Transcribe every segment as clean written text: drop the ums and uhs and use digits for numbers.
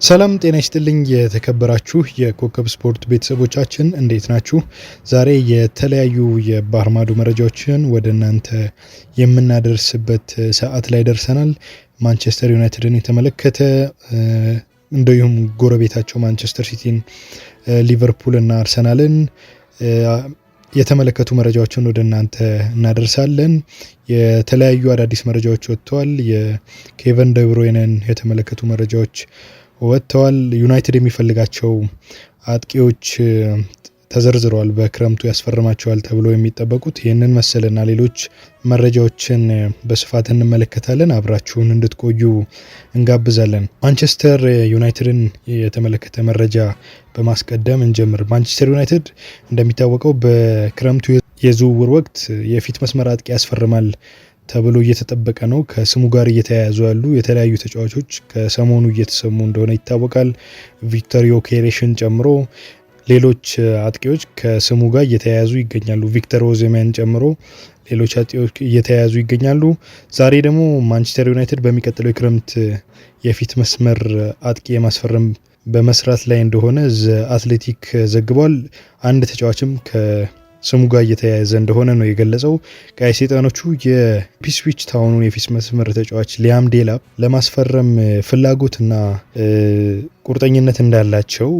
ሰላም ጤና ይስጥልኝ የተከበራችሁ የኮከብ ስፖርት ቤተሰቦቻችን እንዴት ናችሁ? ዛሬ የተለያዩ የባህር ማዶ መረጃዎችን ወደ እናንተ የምናደርስበት ሰዓት ላይ ደርሰናል። ማንቸስተር ዩናይትድን የተመለከተ እንዲሁም ጎረቤታቸው ማንቸስተር ሲቲን፣ ሊቨርፑል እና አርሰናልን የተመለከቱ መረጃዎችን ወደ እናንተ እናደርሳለን። የተለያዩ አዳዲስ መረጃዎች ወጥተዋል። የኬቨን ደብሮይነን የተመለከቱ መረጃዎች ወጥተዋል። ዩናይትድ የሚፈልጋቸው አጥቂዎች ተዘርዝረዋል። በክረምቱ ያስፈርማቸዋል ተብሎ የሚጠበቁት ይህንን መሰልና ሌሎች መረጃዎችን በስፋት እንመለከታለን። አብራችሁን እንድትቆዩ እንጋብዛለን። ማንቸስተር ዩናይትድን የተመለከተ መረጃ በማስቀደም እንጀምር። ማንቸስተር ዩናይትድ እንደሚታወቀው በክረምቱ የዝውውር ወቅት የፊት መስመር አጥቂ ያስፈርማል ተብሎ እየተጠበቀ ነው። ከስሙ ጋር እየተያያዙ ያሉ የተለያዩ ተጫዋቾች ከሰሞኑ እየተሰሙ እንደሆነ ይታወቃል። ቪክተር ዮኬሬሽን ጨምሮ ሌሎች አጥቂዎች ከስሙ ጋር እየተያያዙ ይገኛሉ። ቪክተር ኦዜሜን ጨምሮ ሌሎች አጥቂዎች እየተያያዙ ይገኛሉ። ዛሬ ደግሞ ማንቸስተር ዩናይትድ በሚቀጥለው የክረምት የፊት መስመር አጥቂ የማስፈረም በመስራት ላይ እንደሆነ አትሌቲክ ዘግቧል። አንድ ተጫዋችም ስሙ ጋር እየተያያዘ እንደሆነ ነው የገለጸው። ቀይ ሰይጣኖቹ የኢፕስዊች ታውኑን የፊት መስመር ተጫዋች ሊያም ዴላፕ ለማስፈረም ፍላጎትና ቁርጠኝነት እንዳላቸው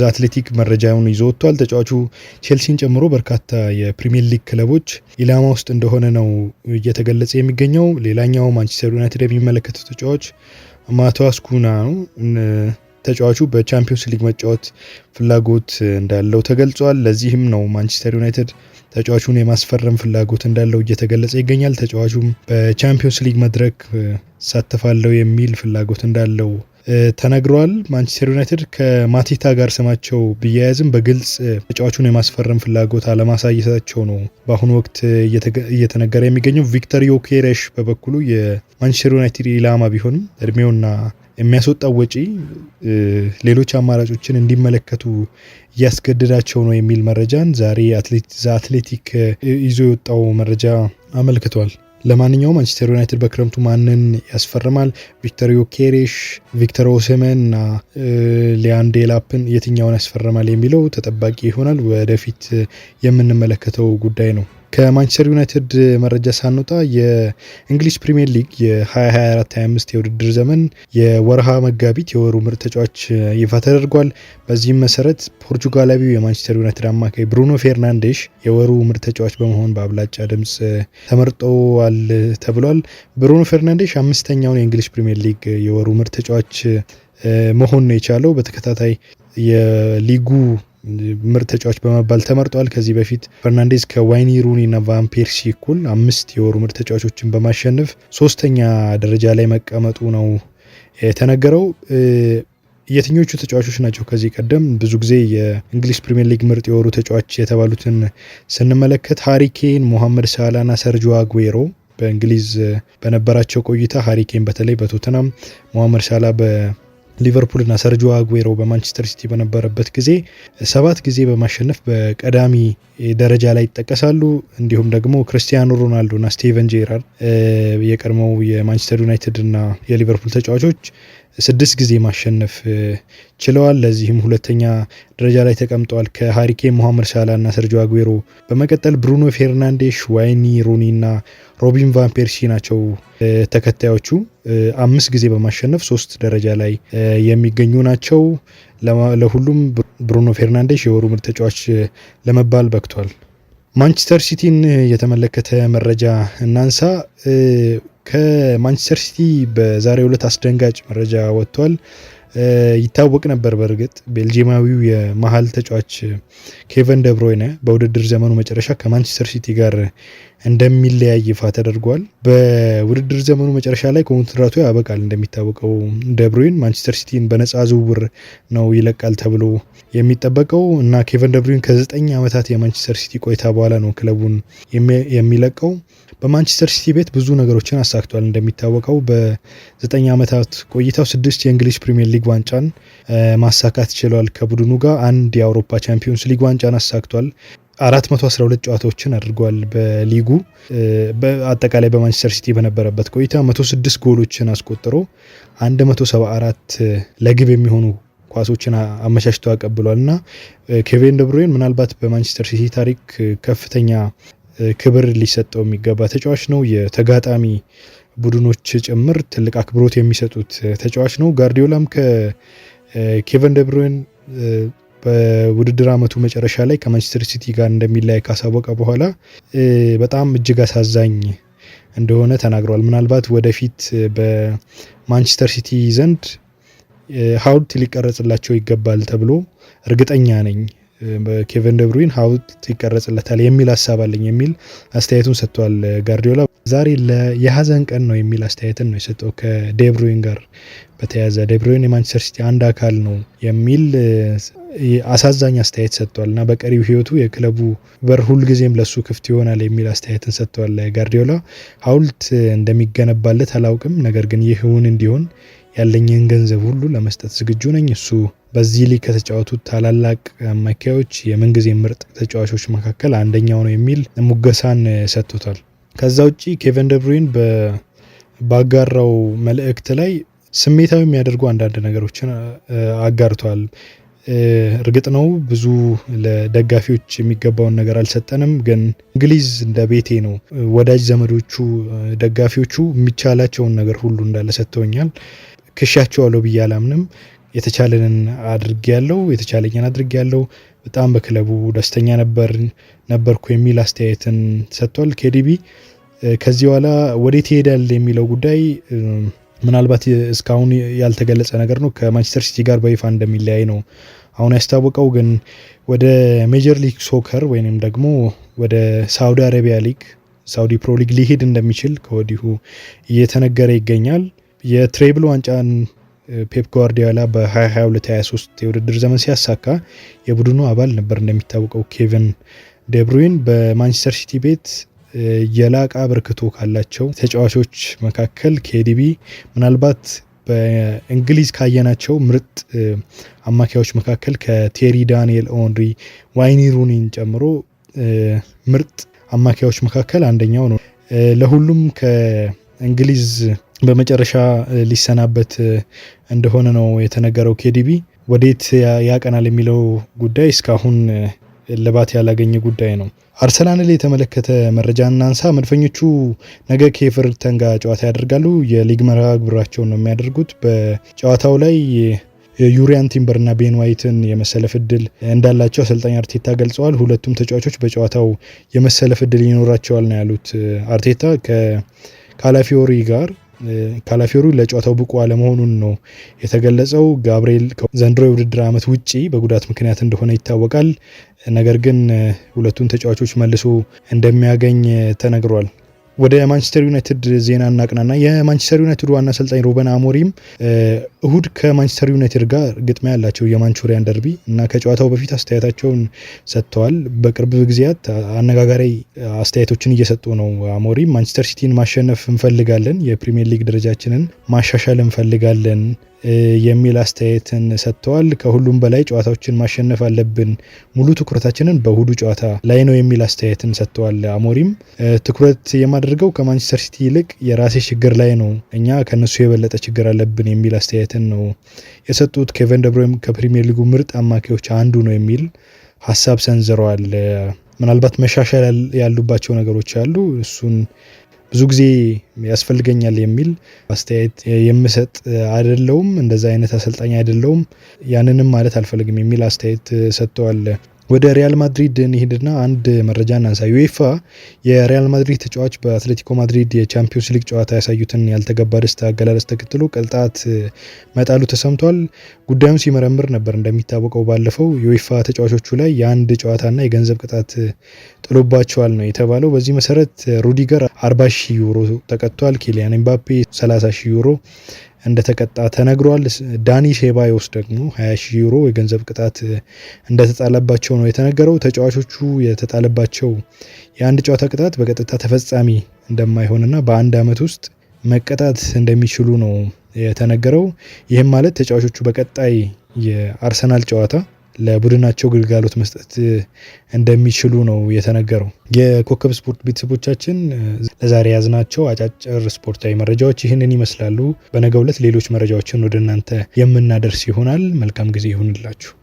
አትሌቲክ መረጃውን ይዞ ወጥቷል። ተጫዋቹ ቼልሲን ጨምሮ በርካታ የፕሪሚየር ሊግ ክለቦች ኢላማ ውስጥ እንደሆነ ነው እየተገለጸ የሚገኘው። ሌላኛው ማንቸስተር ዩናይትድ የሚመለከተው ተጫዋች ማቲያስ ኩና ነው። ተጫዋቹ በቻምፒዮንስ ሊግ መጫወት ፍላጎት እንዳለው ተገልጿል። ለዚህም ነው ማንቸስተር ዩናይትድ ተጫዋቹን የማስፈረም ፍላጎት እንዳለው እየተገለጸ ይገኛል። ተጫዋቹም በቻምፒዮንስ ሊግ መድረክ ሳተፋለው የሚል ፍላጎት እንዳለው ተነግሯል። ማንቸስተር ዩናይትድ ከማቲታ ጋር ስማቸው ቢያያዝም በግልጽ ተጫዋቹን የማስፈረም ፍላጎት አለማሳየታቸው ነው በአሁኑ ወቅት እየተነገረ የሚገኘው። ቪክተር ዮኬሬሽ በበኩሉ የማንቸስተር ዩናይትድ ኢላማ ቢሆንም እድሜውና የሚያስወጣው ወጪ ሌሎች አማራጮችን እንዲመለከቱ እያስገድዳቸው ነው የሚል መረጃን ዛሬ አትሌቲክ ይዞ የወጣው መረጃ አመልክቷል። ለማንኛውም ማንቸስተር ዩናይትድ በክረምቱ ማንን ያስፈርማል? ቪክተር ዮኬሬሽ፣ ቪክተር ኦሴሜን እና ሊያም ዴላፕን የትኛውን ያስፈርማል የሚለው ተጠባቂ ይሆናል። ወደፊት የምንመለከተው ጉዳይ ነው። ከማንቸስተር ዩናይትድ መረጃ ሳንወጣ የእንግሊዝ ፕሪሚየር ሊግ የ2024-25 የውድድር ዘመን የወርሃ መጋቢት የወሩ ምርጥ ተጫዋች ይፋ ተደርጓል። በዚህም መሰረት ፖርቹጋላዊው የማንቸስተር ዩናይትድ አማካይ ብሩኖ ፌርናንዴሽ የወሩ ምርጥ ተጫዋች በመሆን በአብላጫ ድምፅ ተመርጧል ተብሏል። ብሩኖ ፌርናንዴሽ አምስተኛውን የእንግሊዝ ፕሪሚየር ሊግ የወሩ ምርጥ ተጫዋች መሆን ነው የቻለው። በተከታታይ የሊጉ ምርጥ ተጫዋች በመባል ተመርጧል። ከዚህ በፊት ፈርናንዴዝ ከዋይኒ ሩኒ እና ቫን ፔርሲ እኩል 5 የወሩ ምርጥ ተጫዋቾችን በማሸነፍ 3ኛ ደረጃ ላይ መቀመጡ ነው የተነገረው። የትኞቹ ተጫዋቾች ናቸው ከዚህ ቀደም ብዙ ጊዜ የእንግሊዝ ፕሪሚየር ሊግ ምርጥ የወሩ ተጫዋች የተባሉትን ስንመለከት ሃሪኬን፣ ሞሐመድ ሳላ እና ሰርጂዮ አጉዌሮ በእንግሊዝ በነበራቸው ቆይታ ሃሪኬን በተለይ በቶተናም፣ ሞሐመድ ሳላ ሊቨርፑል እና ሰርጂዮ አጉዌሮ በማንቸስተር ሲቲ በነበረበት ጊዜ 7 ጊዜ በማሸነፍ በቀዳሚ ደረጃ ላይ ይጠቀሳሉ። እንዲሁም ደግሞ ክርስቲያኖ ሮናልዶ እና ስቲቨን ጄራርድ የቀድሞው የማንቸስተር ዩናይትድ እና የሊቨርፑል ተጫዋቾች 6 ጊዜ ማሸነፍ ችለዋል። ለዚህም 2ኛ ደረጃ ላይ ተቀምጠዋል ከሃሪኬን፣ ሞሐመድ ሳላ እና ሰርጂዮ አጉዌሮ በመቀጠል ብሩኖ ፌርናንዴሽ፣ ዋይኒ ሩኒ እና ሮቢን ቫን ፔርሲ ናቸው ተከታዮቹ። 5 ጊዜ በማሸነፍ 3 ደረጃ ላይ የሚገኙ ናቸው። ለሁሉም ብሩኖ ፌርናንዴሽ የወሩ ምርጥ ተጫዋች ለመባል በቅቷል። ማንቸስተር ሲቲን የተመለከተ መረጃ እናንሳ። ከማንቸስተር ሲቲ በዛሬው ዕለት አስደንጋጭ መረጃ ወጥቷል። ይታወቅ ነበር። በእርግጥ ቤልጂየማዊው የመሀል ተጫዋች ኬቨን ደብሮይነ በውድድር ዘመኑ መጨረሻ ከማንቸስተር ሲቲ ጋር እንደሚለያይ ይፋ ተደርጓል። በውድድር ዘመኑ መጨረሻ ላይ ኮንትራቱ ያበቃል። እንደሚታወቀው ደብሮይን ማንቸስተር ሲቲን በነፃ ዝውውር ነው ይለቃል ተብሎ የሚጠበቀው እና ኬቨን ደብሮይን ከ9 ዓመታት የማንቸስተር ሲቲ ቆይታ በኋላ ነው ክለቡን የሚለቀው። በማንቸስተር ሲቲ ቤት ብዙ ነገሮችን አሳክቷል። እንደሚታወቀው በ9 ዓመታት ቆይታው 6 የእንግሊዝ ፕሪሚየር ሊግ ዋንጫን ማሳካት ችሏል። ከቡድኑ ጋር 1 የአውሮፓ ቻምፒዮንስ ሊግ ዋንጫን አሳክቷል። 412 ጨዋታዎችን አድርጓል በሊጉ። በአጠቃላይ በማንቸስተር ሲቲ በነበረበት ቆይታ 106 ጎሎችን አስቆጥሮ 174 ለግብ የሚሆኑ ኳሶችን አመቻችቶ አቀብሏል እና ኬቨን ደብሩይን ምናልባት በማንቸስተር ሲቲ ታሪክ ከፍተኛ ክብር ሊሰጠው የሚገባ ተጫዋች ነው። የተጋጣሚ ቡድኖች ጭምር ትልቅ አክብሮት የሚሰጡት ተጫዋች ነው። ጋርዲዮላም ከኬቨን ደብሩይን በውድድር ዓመቱ መጨረሻ ላይ ከማንቸስተር ሲቲ ጋር እንደሚለያይ ካሳወቀ በኋላ በጣም እጅግ አሳዛኝ እንደሆነ ተናግሯል። ምናልባት ወደፊት በማንቸስተር ሲቲ ዘንድ ሐውልት ሊቀረጽላቸው ይገባል ተብሎ እርግጠኛ ነኝ። በኬቨን ደብሩይን ሐውልት ይቀረጽለታል የሚል ሀሳብ አለኝ የሚል አስተያየቱን ሰጥቷል ጋርዲዮላ። ዛሬ የሀዘን ቀን ነው የሚል አስተያየትን ነው የሰጠው ከደብሩይን ጋር በተያያዘ። ደብሩይን የማንቸስተር ሲቲ አንድ አካል ነው የሚል አሳዛኝ አስተያየት ሰጥቷል እና በቀሪው ሕይወቱ የክለቡ በር ሁልጊዜም ለሱ ክፍት ይሆናል የሚል አስተያየትን ሰጥቷል ጋርዲዮላ። ሐውልት እንደሚገነባለት አላውቅም፣ ነገር ግን ይህ እውን እንዲሆን ያለኝን ገንዘብ ሁሉ ለመስጠት ዝግጁ ነኝ። እሱ በዚህ ሊግ ከተጫወቱት ታላላቅ አማካዮች የምንጊዜ ምርጥ ተጫዋቾች መካከል አንደኛው ነው የሚል ሙገሳን ሰጥቶታል። ከዛ ውጪ ኬቨን ደብሩይን ባጋራው መልእክት ላይ ስሜታዊ የሚያደርጉ አንዳንድ ነገሮችን አጋርቷል። እርግጥ ነው ብዙ ለደጋፊዎች የሚገባውን ነገር አልሰጠንም፣ ግን እንግሊዝ እንደ ቤቴ ነው። ወዳጅ ዘመዶቹ፣ ደጋፊዎቹ የሚቻላቸውን ነገር ሁሉ እንዳለ ሰጥተውኛል። ክሻቸዋለሁ ብዬ አላምንም። የተቻለኝን አድርጌያለሁ። በጣም በክለቡ ደስተኛ ነበርኩ የሚል አስተያየትን ሰጥቷል። ኬዲቢ ከዚህ በኋላ ወዴት ይሄዳል የሚለው ጉዳይ ምናልባት እስካሁን ያልተገለጸ ነገር ነው። ከማንቸስተር ሲቲ ጋር በይፋ እንደሚለያይ ነው አሁን ያስታወቀው። ግን ወደ ሜጀር ሊግ ሶከር ወይንም ደግሞ ወደ ሳውዲ አረቢያ ሊግ፣ ሳውዲ ፕሮ ሊግ ሊሄድ እንደሚችል ከወዲሁ እየተነገረ ይገኛል። የትሬብል ዋንጫን ፔፕ ጓርዲዮላ በ2022-23 የውድድር ዘመን ሲያሳካ የቡድኑ አባል ነበር። እንደሚታወቀው ኬቨን ደብሩይን በማንቸስተር ሲቲ ቤት የላቀ አበርክቶ ካላቸው ተጫዋቾች መካከል ኬዲቢ ምናልባት በእንግሊዝ ካየናቸው ምርጥ አማካዮች መካከል ከቴሪ ዳንኤል ኦንሪ፣ ዋይኒ ሩኒን ጨምሮ ምርጥ አማካዮች መካከል አንደኛው ነው። ለሁሉም ከእንግሊዝ በመጨረሻ ሊሰናበት እንደሆነ ነው የተነገረው። ኬዲቢ ወዴት ያቀናል የሚለው ጉዳይ እስካሁን እልባት ያላገኘ ጉዳይ ነው። አርሰናልን የተመለከተ መረጃ እናንሳ። መድፈኞቹ ነገ ከኤቨርተን ጋር ጨዋታ ያደርጋሉ። የሊግ መርሃ ግብራቸውን ነው የሚያደርጉት። በጨዋታው ላይ ዩሪያን ቲምበር እና ቤን ዋይትን የመሰለፍ እድል እንዳላቸው አሰልጣኝ አርቴታ ገልጸዋል። ሁለቱም ተጫዋቾች በጨዋታው የመሰለፍ እድል ይኖራቸዋል ነው ያሉት አርቴታ። ከካላፊዮሪ ጋር ካላፊዮሪ ለጨዋታው ብቁ አለመሆኑን ነው የተገለጸው። ጋብሪኤል ዘንድሮ የውድድር ዓመት ውጪ በጉዳት ምክንያት እንደሆነ ይታወቃል። ነገር ግን ሁለቱን ተጫዋቾች መልሶ እንደሚያገኝ ተነግሯል። ወደ ማንቸስተር ዩናይትድ ዜና እናቅናና የማንቸስተር ዩናይትድ ዋና አሰልጣኝ ሩበን አሞሪም እሁድ ከማንቸስተር ዩናይትድ ጋር ግጥሚያ ያላቸው የማንቹሪያን ደርቢ እና ከጨዋታው በፊት አስተያየታቸውን ሰጥተዋል። በቅርብ ጊዜያት አነጋጋሪ አስተያየቶችን እየሰጡ ነው አሞሪም። ማንቸስተር ሲቲን ማሸነፍ እንፈልጋለን፣ የፕሪሚየር ሊግ ደረጃችንን ማሻሻል እንፈልጋለን የሚል አስተያየትን ሰጥተዋል። ከሁሉም በላይ ጨዋታዎችን ማሸነፍ አለብን፣ ሙሉ ትኩረታችንን በእሁዱ ጨዋታ ላይ ነው የሚል አስተያየትን ሰጥተዋል አሞሪም። ትኩረት የማደርገው ከማንቸስተር ሲቲ ይልቅ የራሴ ችግር ላይ ነው፣ እኛ ከነሱ የበለጠ ችግር አለብን የሚል አስተያየትን ነው የሰጡት። ኬቨን ደብሩይን ከፕሪሚየር ሊጉ ምርጥ አማካዮች አንዱ ነው የሚል ሀሳብ ሰንዝረዋል። ምናልባት መሻሻል ያሉባቸው ነገሮች አሉ፣ እሱን ብዙ ጊዜ ያስፈልገኛል የሚል አስተያየት የምሰጥ አይደለውም፣ እንደዛ አይነት አሰልጣኝ አይደለውም፣ ያንንም ማለት አልፈልግም የሚል አስተያየት ሰጥተዋል። ወደ ሪያል ማድሪድ እንሂድና አንድ መረጃ እናንሳ። ዩኤፋ የሪያል ማድሪድ ተጫዋች በአትሌቲኮ ማድሪድ የቻምፒዮንስ ሊግ ጨዋታ ያሳዩትን ያልተገባ ደስታ አገላለጽ ተከትሎ ቅጣት መጣሉ ተሰምቷል። ጉዳዩን ሲመረምር ነበር። እንደሚታወቀው ባለፈው ዩኤፋ ተጫዋቾቹ ላይ የአንድ ጨዋታና የገንዘብ ቅጣት ጥሎባቸዋል ነው የተባለው። በዚህ መሰረት ሩዲገር 40,000 ዩሮ ተቀጥቷል። ኪሊያን ኤምባፔ 30,000 ዩሮ እንደተቀጣ ተነግሯል። ዳኒ ሴባዮስ ደግሞ 20,000 ዩሮ የገንዘብ ቅጣት እንደተጣለባቸው ነው የተነገረው። ተጫዋቾቹ የተጣለባቸው የአንድ ጨዋታ ቅጣት በቀጥታ ተፈጻሚ እንደማይሆንና በአንድ ዓመት ውስጥ መቀጣት እንደሚችሉ ነው የተነገረው። ይህም ማለት ተጫዋቾቹ በቀጣይ የአርሰናል ጨዋታ ለቡድናቸው ግልጋሎት መስጠት እንደሚችሉ ነው የተነገረው። የኮከብ ስፖርት ቤተሰቦቻችን ለዛሬ ያዝናቸው አጫጭር ስፖርታዊ መረጃዎች ይህንን ይመስላሉ። በነገው ዕለት ሌሎች መረጃዎችን ወደ እናንተ የምናደርስ ይሆናል። መልካም ጊዜ ይሁንላችሁ።